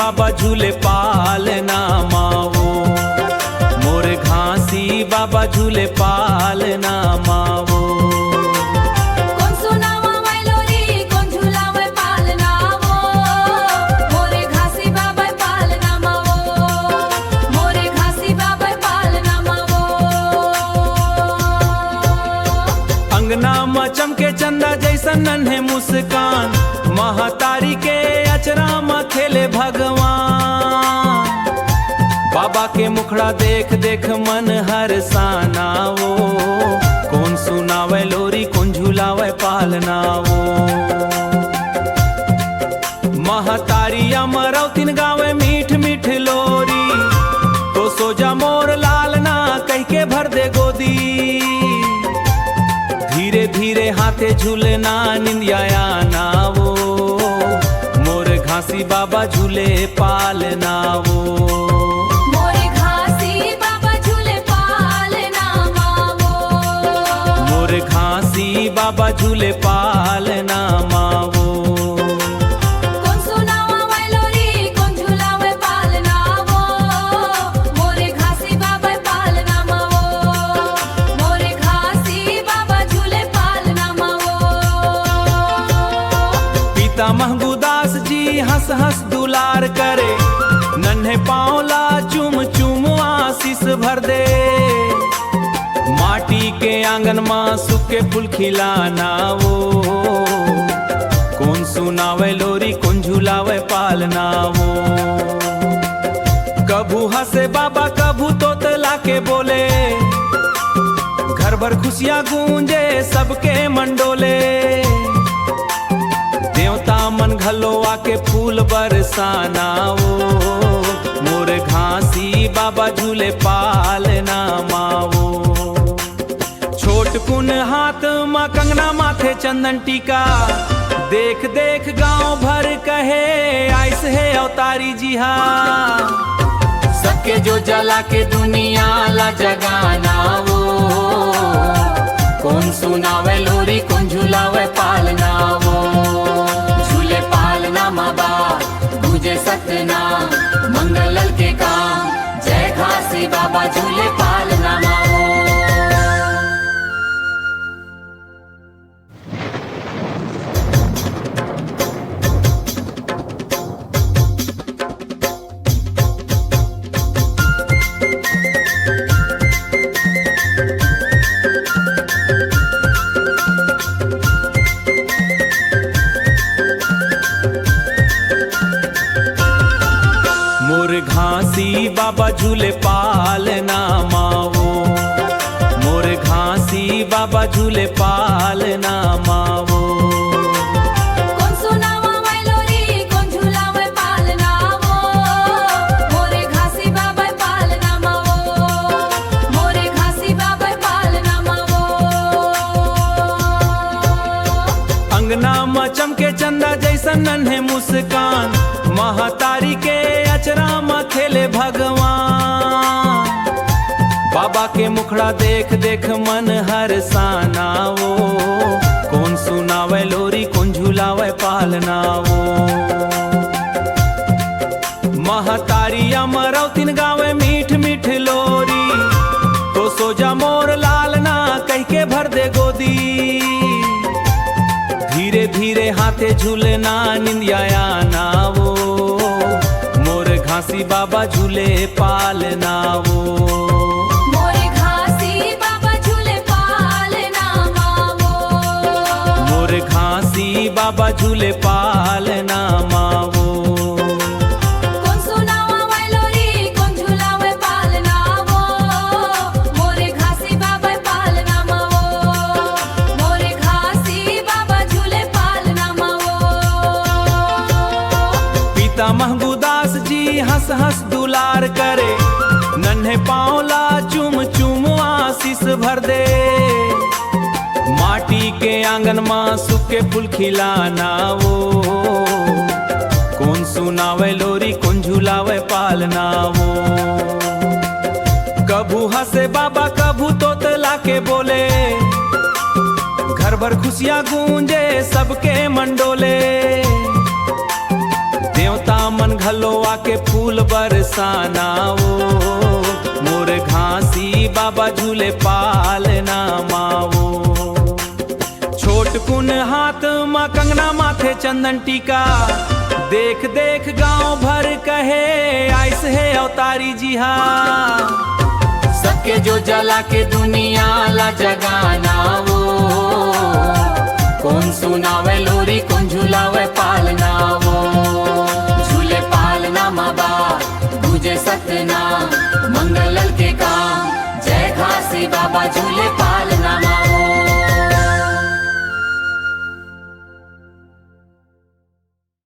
बाबा झूले पालना मावो, मोर घासी बाबा झूले पालना मावो। कौन सुनावा मैलोरी कौन झूलावे पालना वो, मोरे घासी बाबा पालना मावो, मोरे घासी बाबा पालना मावो। अंगना में चमके चंदा जैसन नन्हे मुस्कान, महतारी के अचरा में खेले भगवान। बाबा के मुखड़ा देख देख मन हर साना वो, कौन सुनावे लोरी कौन झूलावे पालना वो। महतारी अमरौतिन गावे मीठ मीठ लोरी, तो सोजा मोर लालना कह के भर दे गोदी। धीरे धीरे हाथे झूलना निंदिया ना वो, मोर घासी बाबा झूले पालना वो। मोरे घासी बाबा झूले पालना मावो, मोर घासी बाबा झूले पालना मावो। कौन सुनावा मैलोरी कौन झूलावे पालना वो, मोरे घासी बाबा पालना मावो, मोरे घासी बाबा झूले पालना मावो। पिता महबूदास जी हंस हंस दुलार करे, नन्हे पाँवला चुम चुम आशीष भर दे। माटी के आंगन माँ सूखे फूल खिलाना वो, कौन सुनावे लोरी कौन झूलावे पालना वो। कभू हंसे बाबा कभू तोतला के बोले, घर भर खुशियाँ गूंजे सबके मंडोले। देवता मन घलो आके फूल बरसाना वो, मोर घासी बाबा झूले पालना मावो। छोट कुन हाथ माँ कंगना माथे चंदन टीका, देख देख गांव भर कहे आइस है अवतारी जी हा। सबके जो जला के दुनिया ला जगाना वो, कौन सुनावे लोरी कौन झूलावे पालना वो। झूले पालना माँ बाप पूजे सतनाम, मंगल के काम जय घासी बाबा झूले पालना मावो। मोर घासी बाबा झूले पालना मावो, मोर घासी बाबा झूले पालना मावो। कौन सुनावा मैलोरी कौन झूलावे पालना वो, मोरे घासी बाबा पालना मावो, मोरे घासी बाबा पालना मावो। अंगना में चमके चंदा जैसन नन्हे मुस्कान, महतारी के अचरा में खेले भगवान। बाबा के मुखड़ा देख देख मन हर साना वो, कौन सुनावे लोरी कौन झूलावे पालना वो। महतारी अमरौतिन गावे मीठ मीठ लोरी, तो सोजा मोर लालना कह के भर दे गोदी। धीरे धीरे हाथे झूलना निंदिया ना वो, मोर घासी बाबा झूले पालना वो। मोरे घासी बाबा झूले पालना मावो, मोर घासी बाबा झूले पालना मावो। कौन सुनावा मैलोरी कौन झूलावे पालना वो, मोरे घासी बाबा पालना मावो, मोरे घासी बाबा झूले पालना मावो। पिता महबूदास जी हंस हंस दुलार करे, नन्हे पाँवला चुम चुम आशीष भर दे। माटी के आंगन माँ सूखे फूल खिलाना वो, कौन सुनावे लोरी कौन झूलावे पालना वो। कभू हंसे बाबा कभू तोतला के बोले, घर भर खुशियाँ गूंजे सबके मंडोले। न्योता मन घलोआ के फूल बरसाना वो मोर घासी बाबा झूले पालना मावो। छोट कुन हाथ माँ कंगना माथे चंदन टीका, देख देख गांव भर कहे आइस है अवतारी जी हा। सबके जो जला के दुनिया ला जगाना वो, कौन सुनावे लोरी कौन झुलावे पालना वो। झूले पालना माँ बाप गुजे सतना मंगल के काम, जय घासी बाबा झूले पालना।